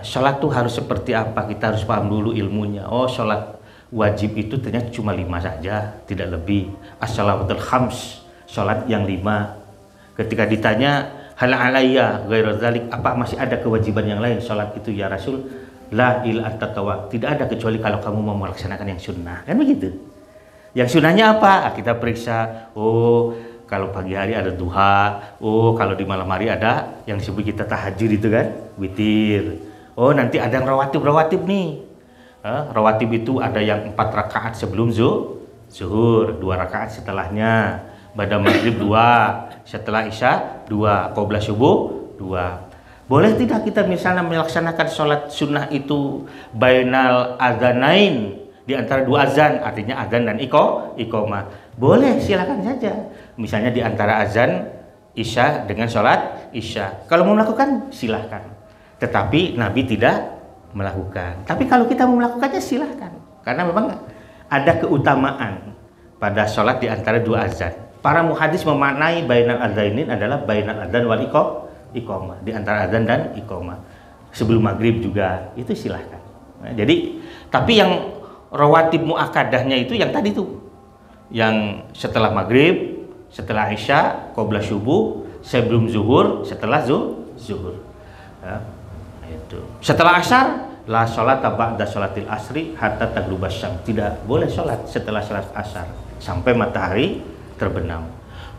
Sholat tuh harus seperti apa, kita harus paham dulu ilmunya. Oh, sholat wajib itu ternyata cuma 5 saja, tidak lebih. As-shalawatul khams, sholat yang 5. Ketika ditanya hal alayya ghairu dzalik, apa masih ada kewajiban yang lain sholat itu ya Rasul? La illa at-tatawa, tidak ada kecuali kalau kamu mau melaksanakan yang sunnah, kan begitu. Yang sunnahnya apa? Kita periksa. Oh, kalau pagi hari ada duha, oh kalau di malam hari ada yang disebut kita tahajud itu kan, witir. Oh nanti ada yang rawatib nih. Rawatib itu ada yang 4 rakaat sebelum zuhur, 2 rakaat setelahnya, pada maghrib 2, setelah isya 2, qobla subuh 2. Boleh tidak kita misalnya melaksanakan sholat sunnah itu bainal adzanain, di antara 2 azan, artinya adzan dan iqomah. Boleh, silakan saja. Misalnya di antara azan isya dengan sholat isya. Kalau mau melakukan silahkan. Tetapi Nabi tidak melakukan. Tapi kalau kita mau melakukannya silahkan. Karena memang ada keutamaan pada sholat di antara 2 azan. Para muhadis memaknai bainal adzainin adalah bainal adzan wal iqomah. Di antara azan dan iqomah. Sebelum maghrib juga itu silahkan. Nah, jadi tapi yang rawatib muakkadahnya itu yang tadi tuh, yang setelah maghrib, setelah isya, qobla subuh, sebelum zuhur, setelah zuhur. Ya, itu. Setelah asar, la sholata ba'da sholatil asri hatta tagrubas syams. Tidak boleh sholat setelah sholat asar sampai matahari terbenam.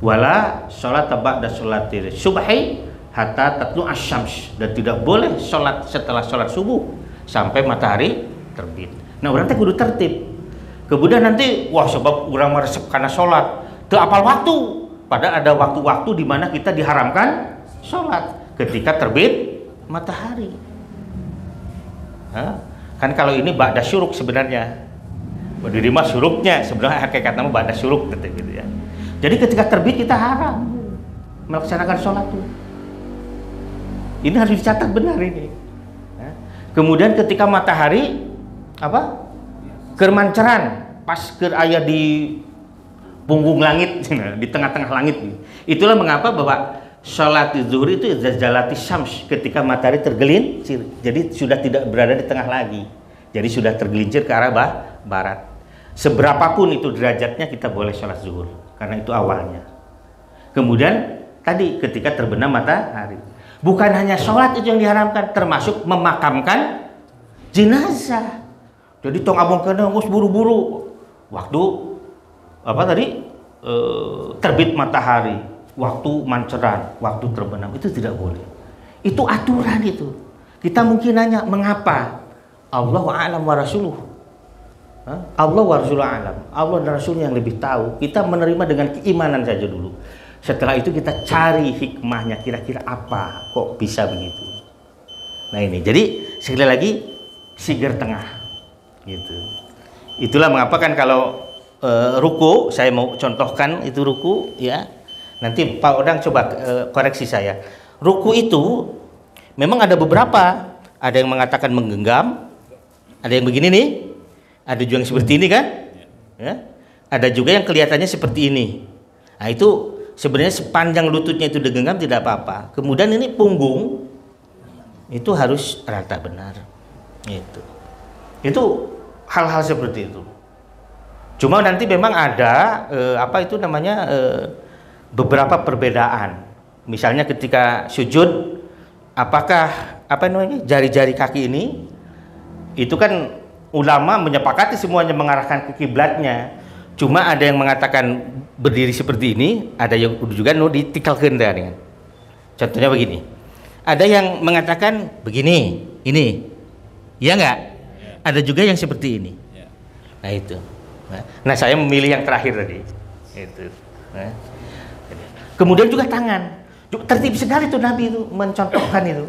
Wala sholata ba'da sholatil subhi hatta tatlu asyams, dan tidak boleh sholat setelah sholat subuh sampai matahari terbit. Nah, orang teh kudu tertib. Kemudian nanti wah sebab orang meresep karena sholat teu apal waktu, padahal ada waktu-waktu di mana kita diharamkan sholat ketika terbit matahari. Kan kalau ini ba'da syuruk sebenarnya, diri mah syuruknya, sebenarnya hakikatnya ba'da syuruk gitu ya. Jadi ketika terbit kita haram melaksanakan sholat tuh. Ini harus dicatat benar ini. Kemudian ketika matahari kermanceran, pas ke aya di punggung langit, di tengah-tengah langit. Itulah mengapa bahwa sholat zuhur itu zalzalati syams, ketika matahari tergelincir. Jadi sudah tidak berada di tengah lagi. Jadi sudah tergelincir ke arah barat. Seberapapun itu derajatnya kita boleh sholat zuhur, karena itu awalnya. Kemudian tadi ketika terbenam matahari. Bukan hanya sholat itu yang diharamkan, termasuk memakamkan jenazah. Jadi tong abang kena buru-buru waktu terbit matahari, waktu manceran, waktu terbenam, itu tidak boleh. Itu aturan itu. Kita mungkin nanya mengapa? Allah a'lam wa rasuluh. Allah wa rasuluh a'lam. Allah dan Rasulnya yang lebih tahu. Kita menerima dengan keimanan saja dulu. Setelah itu kita cari hikmahnya, kira-kira apa kok bisa begitu. Nah ini, jadi sekali lagi siger tengah gitu. Itulah mengapa kan kalau ruku, saya mau contohkan itu ruku ya. Nanti Pak Odang coba koreksi saya. Ruku itu memang ada beberapa. Ada yang mengatakan menggenggam, ada yang begini nih, ada juga yang seperti ini kan, ya. Ada juga yang kelihatannya seperti ini. Nah itu sebenarnya sepanjang lututnya itu digenggam tidak apa-apa. Kemudian ini punggung itu harus rata benar. Itu hal-hal seperti itu. Cuma nanti memang ada beberapa perbedaan. Misalnya ketika sujud, apakah jari-jari kaki ini itu kan ulama menyepakati semuanya mengarahkan ke kiblatnya. Cuma ada yang mengatakan berdiri seperti ini, ada yang juga ditikal kendaraan. Contohnya begini. Ada yang mengatakan begini, ini. Ya enggak? Ada juga yang seperti ini. Nah itu. Nah, saya memilih yang terakhir tadi. Itu. Nah. Kemudian juga tangan. Tertib sekali tuh Nabi itu mencontohkan itu.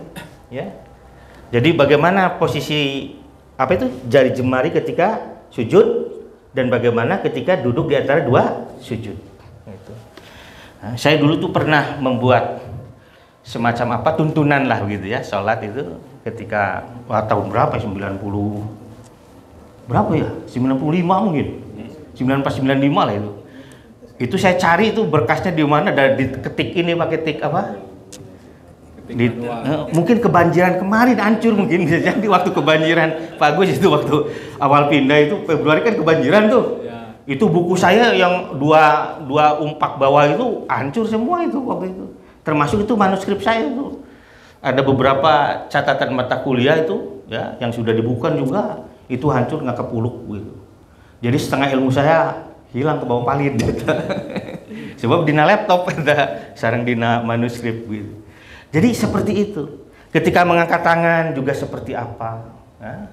Ya. Jadi bagaimana posisi jari jemari ketika sujud dan bagaimana ketika duduk di antara dua sujud. Nah, saya dulu tuh pernah membuat semacam tuntunan lah begitu ya, sholat itu ketika tahun berapa 90 berapa ya 95 mungkin 9495 lah itu. Itu saya cari itu berkasnya di mana, dan diketik ini pakai tik mungkin kebanjiran kemarin hancur, mungkin bisa jadi waktu kebanjiran Pak Agus itu waktu awal pindah itu Februari kan kebanjiran tuh ya. Itu buku saya yang dua umpak bawah itu hancur semua itu waktu itu, termasuk itu manuskrip saya itu ada beberapa catatan mata kuliah itu ya yang sudah dibukukan juga itu hancur nggak kepuluk gitu. Jadi setengah ilmu saya hilang ke bawah palit gitu. Sebab dina laptop ada sarang dina manuskrip gitu. Jadi seperti itu. Ketika mengangkat tangan juga seperti apa? Ya?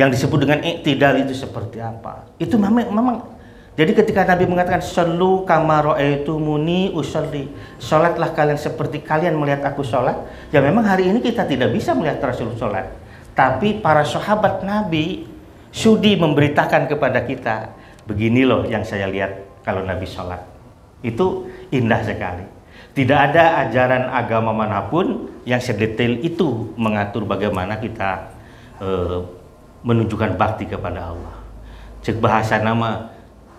Yang disebut dengan iktidal itu seperti apa? Itu memang. Jadi ketika Nabi mengatakan sallu kama ra'aitumuni usolli, salatlah kalian seperti kalian melihat aku salat. Ya memang hari ini kita tidak bisa melihat Rasul salat. Tapi para sahabat Nabi sudi memberitakan kepada kita, begini loh yang saya lihat kalau Nabi salat. Itu indah sekali. Tidak ada ajaran agama manapun yang sedetail itu mengatur bagaimana kita menunjukkan bakti kepada Allah. Cek bahasa nama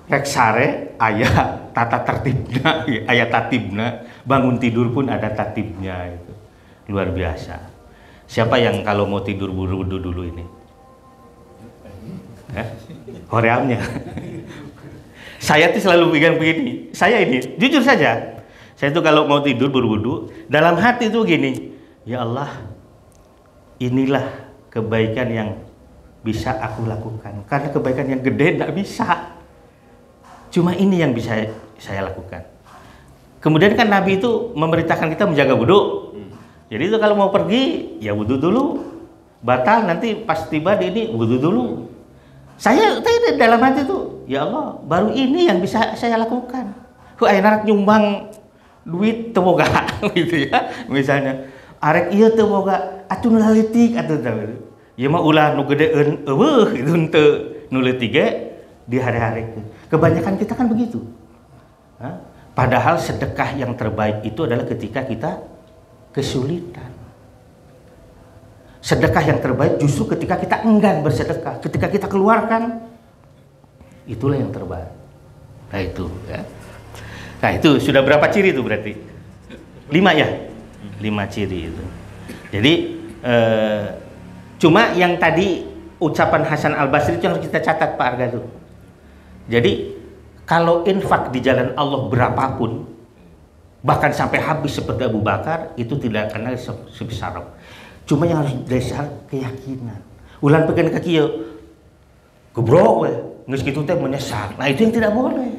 reksare ayat tata tertibna, ayat tatibna, bangun tidur pun ada tatibnya itu. Luar biasa. Siapa yang kalau mau tidur buru-buru dulu ini? Koreamnya. Saya tuh selalu pegang begini. Saya ini, jujur saja. Saya tuh kalau mau tidur berwudu, dalam hati tuh gini, ya Allah, inilah kebaikan yang bisa aku lakukan. Karena kebaikan yang gede tidak bisa. Cuma ini yang bisa saya lakukan. Kemudian kan Nabi itu memerintahkan kita menjaga wudu. Jadi itu kalau mau pergi, ya wudu dulu. Batal nanti pas tiba di ini wudu dulu. Saya tadi dalam hati tuh, ya Allah, baru ini yang bisa saya lakukan. Enak nyumbang duit temoga gitu ya, misalnya arek iya temoga atuh nulalitik atuh tahu ya mah ulah nu gedeeun eueuh itu henteu nuleutik di hari-hari. Kebanyakan kita kan begitu. Padahal sedekah yang terbaik itu adalah ketika kita kesulitan. Sedekah yang terbaik justru ketika kita enggan bersedekah, ketika kita keluarkan, itulah yang terbaik. Nah itu ya. Nah itu sudah berapa ciri itu berarti? 5 ya? 5 ciri itu. Jadi cuma yang tadi ucapan Hasan Al-Basri itu yang harus kita catat Pak Arga tuh. Jadi kalau infak di jalan Allah berapapun, bahkan sampai habis seperti Abu Bakar, itu tidak akan sebesar. Cuma yang harus dasar keyakinan. Ulan pegang kaki ya, gebrok we, geus kitu teh menyesal. Nah itu yang tidak boleh.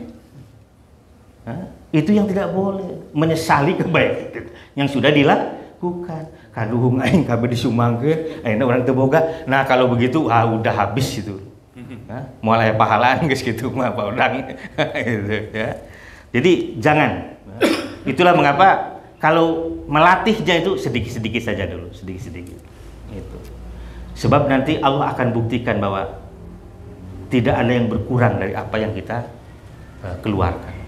Itu yang tidak boleh, menyesali kebaikan yang sudah dilakukan. kaduhung aing kabeh disumangkeun, ayeuna urang teu boga. Nah, kalau begitu udah habis itu. Moal aya pahalaan geus kitu mah Pak Odang. Gitu ya. Jadi jangan. Itulah mengapa kalau melatihnya itu sedikit-sedikit saja dulu, sedikit-sedikit. Itu. Sebab nanti Allah akan buktikan bahwa tidak ada yang berkurang dari apa yang kita keluarkan.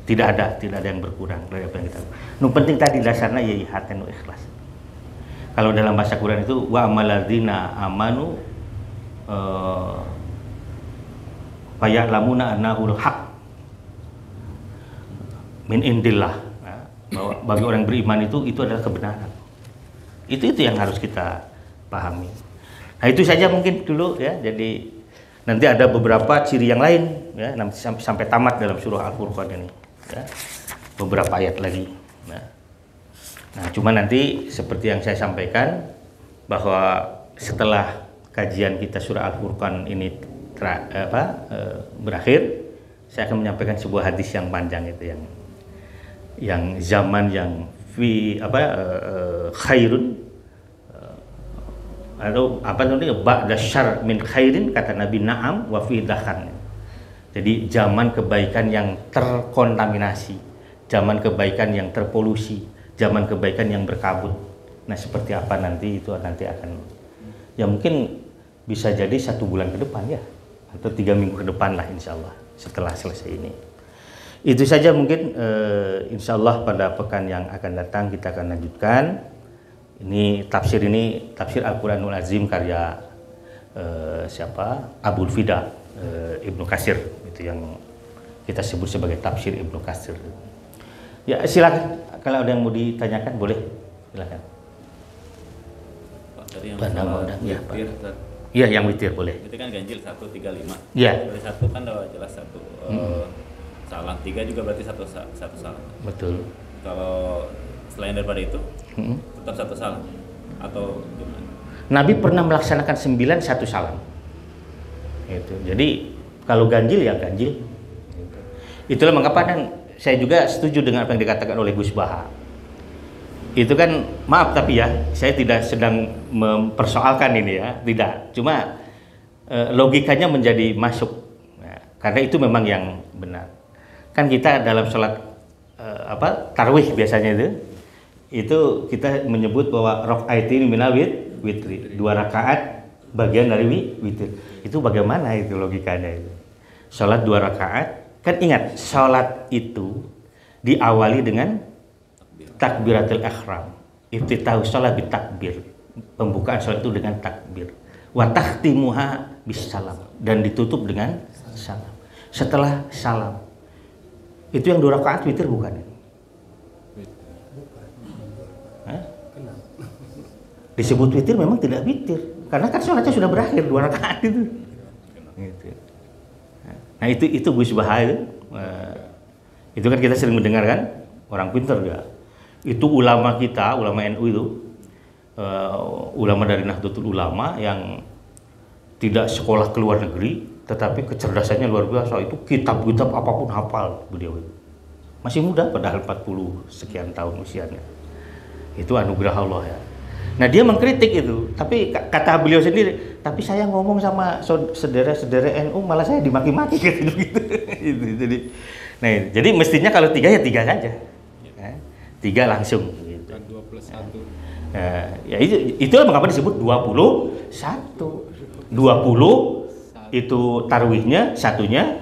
Tidak ada yang berkurang dari apa yang kita. Nu penting tadi dasarnya ya hati nu ikhlas. Kalau dalam bahasa Quran itu wa amaladzina amanu faya'lamuna annahul haq min indillah. Bahwa bagi orang beriman itu adalah kebenaran. Itu yang harus kita pahami. Nah, itu saja mungkin dulu ya. Jadi nanti ada beberapa ciri yang lain ya, nanti sampai tamat dalam surah Al-Furqan ini ya. Beberapa ayat lagi. Nah, cuma nanti seperti yang saya sampaikan bahwa setelah kajian kita surah Al-Furqan ini berakhir, saya akan menyampaikan sebuah hadis yang panjang itu yang zaman yang khairun atau apa namanya ba'da syarr min khairin, kata Nabi, na'am wa fi dakhan. Jadi zaman kebaikan yang terkontaminasi, zaman kebaikan yang terpolusi, zaman kebaikan yang berkabut. Nah, seperti apa nanti itu nanti akan ya mungkin bisa jadi 1 bulan ke depan ya, atau 3 minggu ke depan lah insya Allah setelah selesai ini. Itu saja mungkin, insya Allah pada pekan yang akan datang kita akan lanjutkan. Ini tafsir Al-Quranul Azim karya siapa? Abul Fida Ibnu Katsir, itu yang kita sebut sebagai tafsir Ibnu Katsir. Ya silakan, kalau ada yang mau ditanyakan boleh, silakan. Pak, tadi yang ya, Pak. Witir, Iya, yang witir boleh. itu kan ganjil 135. Iya. Dari 1 kan udah jelas 1 salam, 3 juga berarti satu salam. Betul. Kalau selain daripada itu tetap 1 salam atau gimana? Nabi pernah melaksanakan 9 1 salam. Itu. Jadi kalau ganjil ya ganjil. Itulah mengapa dan saya juga setuju dengan apa yang dikatakan oleh Gus Baha. Itu kan maaf tapi ya saya tidak sedang mempersoalkan ini ya, tidak. Cuma logikanya menjadi masuk. Nah, karena itu memang yang benar. Kan kita dalam sholat tarawih biasanya itu kita menyebut bahwa raqaitin minal witri, 2 rakaat bagian dari witir. Itu bagaimana itu logikanya itu? Salat 2 rakaat, kan ingat salat itu diawali dengan takbiratul ihram. Iftitahu salat bitakbir. Pembukaan salat itu dengan takbir. Wa takhtimuha bisalam, dan ditutup dengan salam. Setelah salam itu yang 2 rakaat witir bukan? Disebut witir memang tidak witir karena kan sholatnya sudah berakhir 2 rakaat itu. Gitu. Nah itu Gus Baha itu kan kita sering mendengar kan, orang pintar ya. Itu ulama kita, ulama NU itu, ulama dari Nahdlatul Ulama yang tidak sekolah ke luar negeri, tetapi kecerdasannya luar biasa. Itu kitab-kitab apapun hafal beliau itu. Masih muda padahal 40 sekian tahun usianya. Itu anugerah Allah ya. Nah dia mengkritik itu, tapi kata beliau sendiri, tapi saya ngomong sama saudara-saudara NU malah saya dimaki-maki gitu. Nah jadi mestinya kalau 3 ya 3 saja, 3 langsung. Gitu. 2 plus 1. Ya itu mengapa disebut 21. 20 itu tarwihnya, 1-nya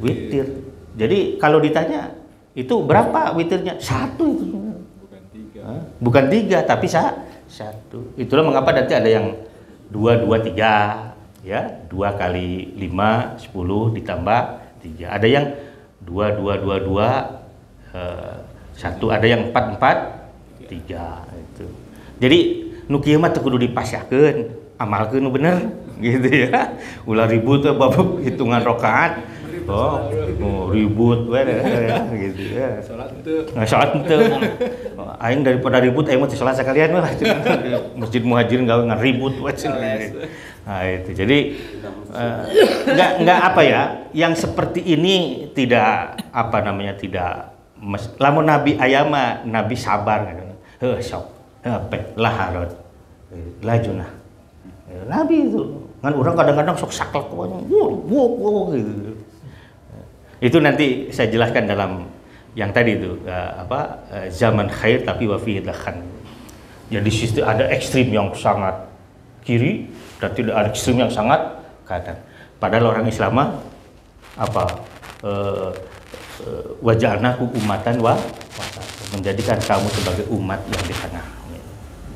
witir. Jadi kalau ditanya itu berapa witirnya? 1 itu. Bukan 3 tapi 1. Itulah mengapa nanti ada yang 2 2 3 ya, 2 kali 5 10 ditambah 3. Ada yang 2 2 2 2 1, ada yang 4 4 3 itu. Jadi nu kieu mah teu kudu dipasyakeun, amalkeun nu bener gitu ya. Ulah ribut babuk hitungan rakaat. Oh, ribut we gitu ya. Salat teu. Nah, salat teu. Aing daripada ribut aing mah salat sekalian mah. Masjid Muhajirin gawe ngaribut we. Nah, itu. Jadi enggak apa ya, yang seperti ini tidak apa namanya tidak lamun Nabi ayama Nabi sabar. Heuh sok laharot lajunah. Nabi itu kan orang kadang-kadang sok saklek gitu. Itu nanti saya jelaskan dalam yang tadi itu zaman khair tapi wa fihi dakhan. Jadi situ ada ekstrim yang sangat kiri dan tidak ada ekstrim yang sangat kanan. Padahal orang Islam waja'alnakum umatan menjadikan kamu sebagai umat yang di tengah.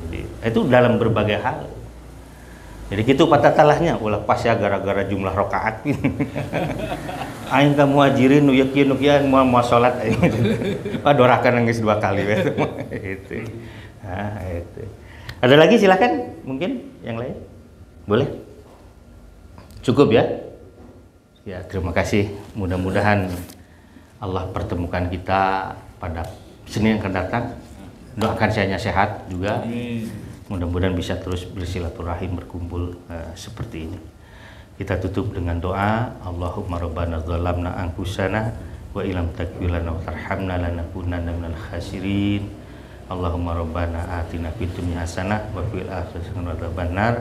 Jadi itu dalam berbagai hal. Jadi gitu patah talahnya ulah pas ya gara-gara jumlah rakaat. Aing ka muhajirin nu yakin mau salat aing. Padorakan nangis 2 kali itu. Nah, itu. Ada lagi silakan mungkin yang lain. Boleh? Cukup ya? Ya, terima kasih. Mudah-mudahan Allah pertemukan kita pada Senin yang akan datang. Doakan saya sehat juga. Mudah-mudahan bisa terus bersilaturahim berkumpul seperti ini. Kita tutup dengan doa. Allahumma rabbana zalamna anfusana wa illam taghfir lana wa tarhamna lanakunanna minal khasirin. Allahumma rabbana atina fid dunya hasanah wa fil akhirati hasanah wa qina adzabannar.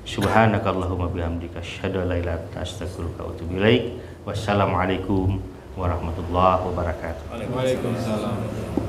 Subhanakallahumma bihamdika asyhadu an la ilaha illa anta astaghfiruka wa atubu ilaik. Wassalamualaikum warahmatullahi wabarakatuh. Waalaikumsalam.